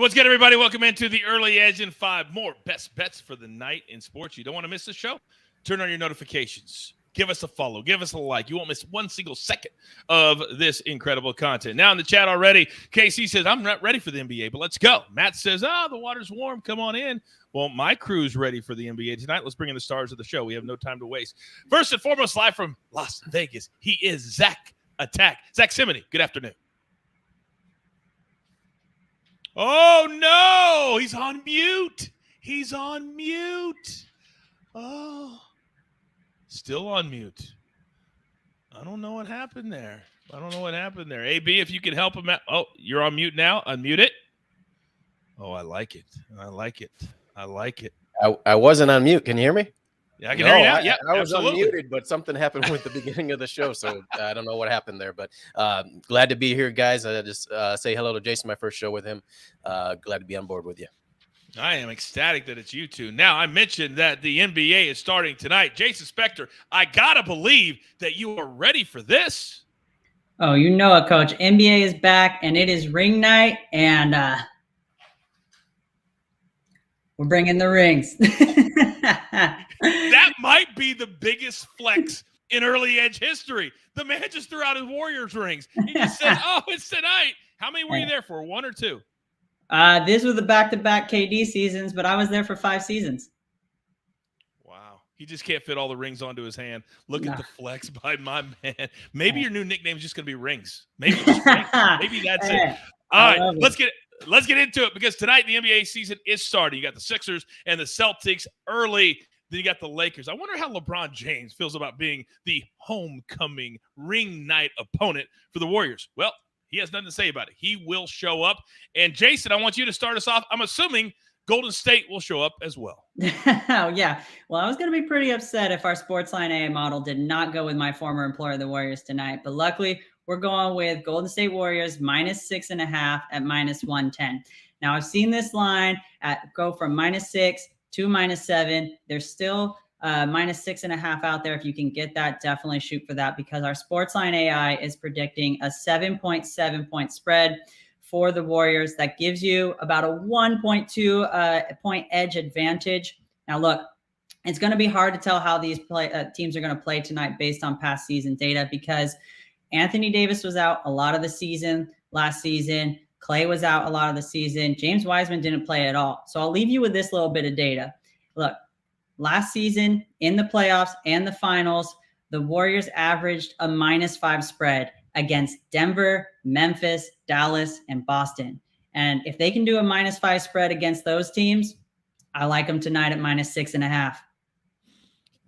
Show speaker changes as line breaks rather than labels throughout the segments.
What's good, everybody? Welcome into the Early Edge and 5 more best bets for the night in sports. You don't want to miss the show? Turn on your notifications. Give us a follow. Give us a like. You won't miss one single second of this incredible content. Now in the chat already, KC says, I'm not ready for the NBA, but let's go. Matt says, the water's warm. Come on in. Well, my crew's ready for the NBA tonight. Let's bring in the stars of the show. We have no time to waste. First and foremost, live from Las Vegas, he is Zack Cimini. Good afternoon. Oh, no. He's on mute. Oh. Still on mute. I don't know what happened there. AB, if you can help him out. Oh, you're on mute now. Unmute it. Oh, I like it.
I wasn't on mute. Can you hear me?
Yeah, I can hear you now. Yeah,
I was
absolutely.
unmuted, but something happened with the beginning of the show, so I don't know what happened there. But glad to be here, guys. I just say hello to Jason, my first show with him. Glad to be on board with you.
I am ecstatic that it's you two. Now, I mentioned that the NBA is starting tonight. Jason Spector, I got to believe that you are ready for this.
Oh, you know it, Coach. NBA is back, and it is ring night, and we're bringing the rings.
That might be the biggest flex in Early Edge history. The man just threw out his Warriors rings. He just said, it's tonight. How many were you there for, 1 or 2?
This was the back-to-back KD seasons, but I was there for 5 seasons.
Wow. He just can't fit all the rings onto his hand. Look at the flex by my man. Maybe your new nickname is just going to be Rings. Maybe just Rings. Maybe that's it. All right, let's get into it because tonight the NBA season is starting. You got the Sixers and the Celtics early. Then you got the Lakers. I wonder how LeBron James feels about being the homecoming ring night opponent for the Warriors. Well, he has nothing to say about it. He will show up. And Jason, I want you to start us off. I'm assuming Golden State will show up as well.
Yeah. Well, I was going to be pretty upset if our SportsLine AA model did not go with my former employer, the Warriors, tonight. But luckily, we're going with Golden State Warriors -6.5 at -110. Now, I've seen this line go from -6 to -7. There's still -6.5 out there. If you can get that, definitely shoot for that because our SportsLine AI is predicting a 7.7 point spread for the Warriors. That gives you about a 1.2 point edge advantage. Now, look, it's going to be hard to tell how these teams are going to play tonight based on past season data because Anthony Davis was out a lot of the season last season. Clay was out a lot of the season. James Wiseman didn't play at all. So I'll leave you with this little bit of data. Look, last season in the playoffs and the finals, the Warriors averaged a -5 spread against Denver, Memphis, Dallas, and Boston. And if they can do a -5 spread against those teams, I like them tonight at -6.5.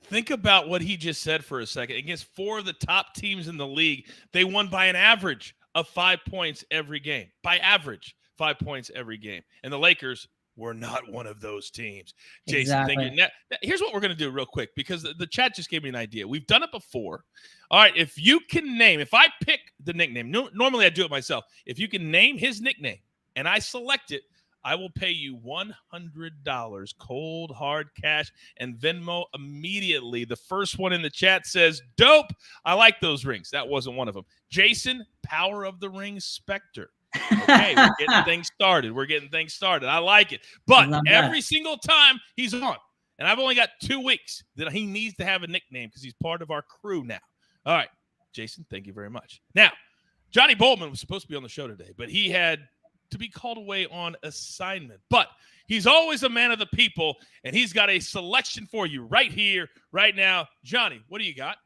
Think about what he just said for a second. Against 4 of the top teams in the league, they won by an average of 5 points every game. By average, 5 points every game. And the Lakers were not one of those teams. Jason,
exactly.
Thank you. Now, here's what we're going to do real quick because the chat just gave me an idea. We've done it before. All right, if you can name, if I pick the nickname, normally I do it myself. If you can name his nickname and I select it, I will pay you $100 cold, hard cash, and Venmo immediately. The first one in the chat says, dope. I like those rings. That wasn't one of them. Jason, Power of the Rings Spector. Okay, we're getting things started. I like it. But every single time he's on, and I've only got 2 weeks, that he needs to have a nickname because he's part of our crew now. All right, Jason, thank you very much. Now, Johnny Bollman was supposed to be on the show today, but he had to be called away on assignment. But he's always a man of the people, and he's got a selection for you right here, right now. Johnny, what do you got?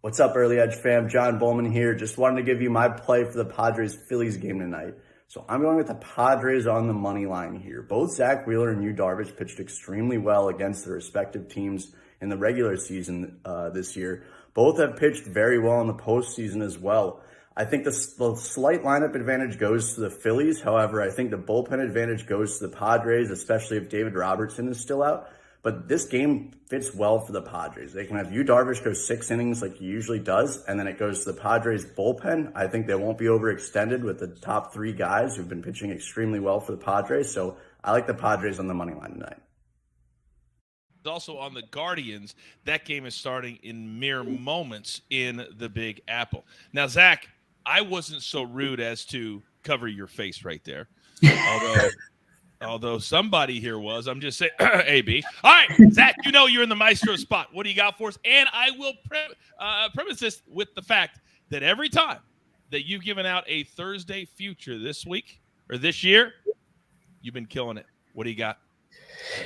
What's up, Early Edge fam? John Bollman here. Just wanted to give you my play for the Padres-Phillies game tonight. So I'm going with the Padres on the money line here. Both Zach Wheeler and Yu Darvish pitched extremely well against their respective teams in the regular season this year. Both have pitched very well in the postseason as well. I think the slight lineup advantage goes to the Phillies. However, I think the bullpen advantage goes to the Padres, especially if David Robertson is still out. But this game fits well for the Padres. They can have Yu Darvish go 6 innings like he usually does, and then it goes to the Padres bullpen. I think they won't be overextended with the top 3 guys who've been pitching extremely well for the Padres. So I like the Padres on the money line tonight.
Also on the Guardians, that game is starting in mere moments in the Big Apple. Now, Zach, I wasn't so rude as to cover your face right there. Although somebody here was, I'm just saying, AB. All right, Zach, you know you're in the maestro spot. What do you got for us? And I will premise this with the fact that every time that you've given out a Thursday future this week or this year, you've been killing it. What do you got?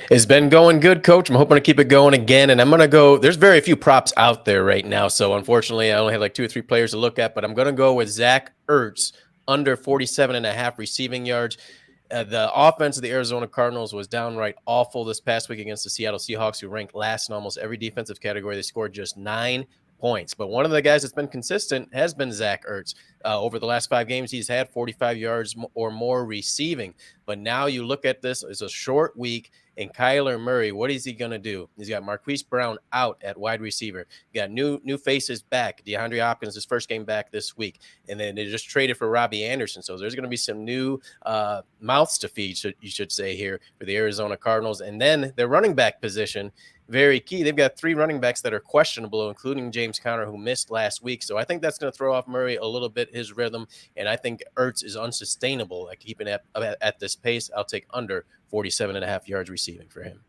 It's been going good, Coach. I'm hoping to keep it going again. And I'm going to go – there's very few props out there right now. So, unfortunately, I only have like 2 or 3 players to look at. But I'm going to go with Zach Ertz, under 47.5 receiving yards. The offense of the Arizona Cardinals was downright awful this past week against the Seattle Seahawks, who ranked last in almost every defensive category. They scored just 9 points. But one of the guys that's been consistent has been Zach Ertz. Over the last 5 games, he's had 45 yards or more receiving. But now you look at this, it's a short week, and Kyler Murray, what is he going to do? He's got Marquise Brown out at wide receiver. Got new faces back. DeAndre Hopkins, his first game back this week. And then they just traded for Robbie Anderson. So there's going to be some new mouths to feed, you should say, here for the Arizona Cardinals. And then their running back position, very key. They've got 3 running backs that are questionable, including James Conner, who missed last week. So I think that's going to throw off Murray a little bit, his rhythm. And I think Ertz is unsustainable at keeping it at this pace. I'll take under 47.5 yards receiving for him.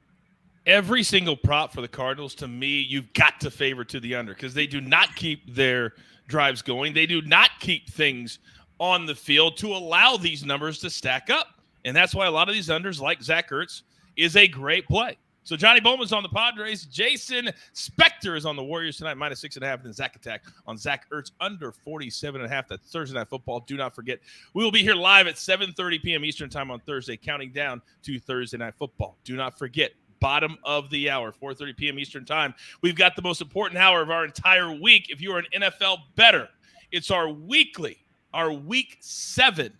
Every single prop for the Cardinals, to me, you've got to favor to the under because they do not keep their drives going. They do not keep things on the field to allow these numbers to stack up. And that's why a lot of these unders, like Zach Ertz, is a great play. So Johnny Bowman's on the Padres. Jason Spector is on the Warriors tonight, -6.5. And Zach Attack on Zach Ertz, under 47.5. That's Thursday Night Football. Do not forget, we will be here live at 7:30 p.m. Eastern Time on Thursday, counting down to Thursday Night Football. Do not forget, bottom of the hour, 4:30 p.m. Eastern Time. We've got the most important hour of our entire week. If you are an NFL bettor, it's our Week 7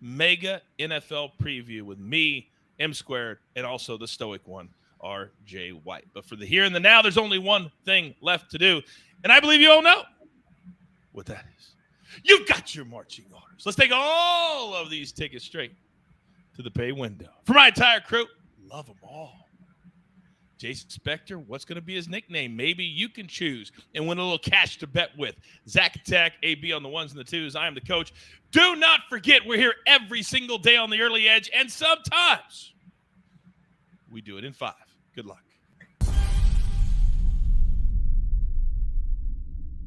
mega NFL preview with me, M Squared, and also the stoic one, R.J. White. But for the here and the now, there's only one thing left to do, and I believe you all know what that is. You've got your marching orders. Let's take all of these tickets straight to the pay window. For my entire crew, love them all. Jason Spector, what's going to be his nickname? Maybe you can choose and win a little cash to bet with. Zach Attack, AB on the 1s and the 2s. I am the coach. Do not forget, we're here every single day on the early edge, and sometimes we do it in 5. Good luck.